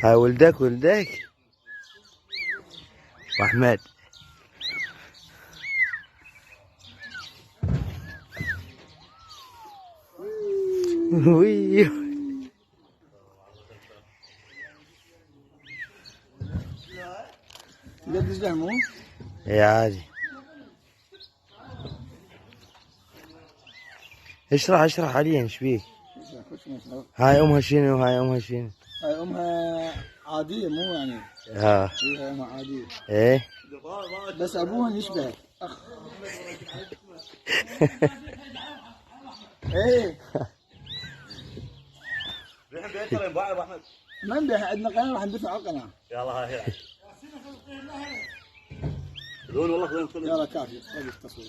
هاي ولدك واحمد. وي قديش دهمو؟ يا عادي. اشرح حاليا ايش بيك؟ هاي امها شنو وهاي امها شنو؟ هاي امها عادية مو يعني. اه هي امها عادية. ايه بس ابوها يشبه اخ. ايه نحن بيتر ينباع يا ابو احمد. ما نبيع، عندنا قناة راح ندفع على القناة. يلا هاي. دول والله يلا كافي، خلي التصوير.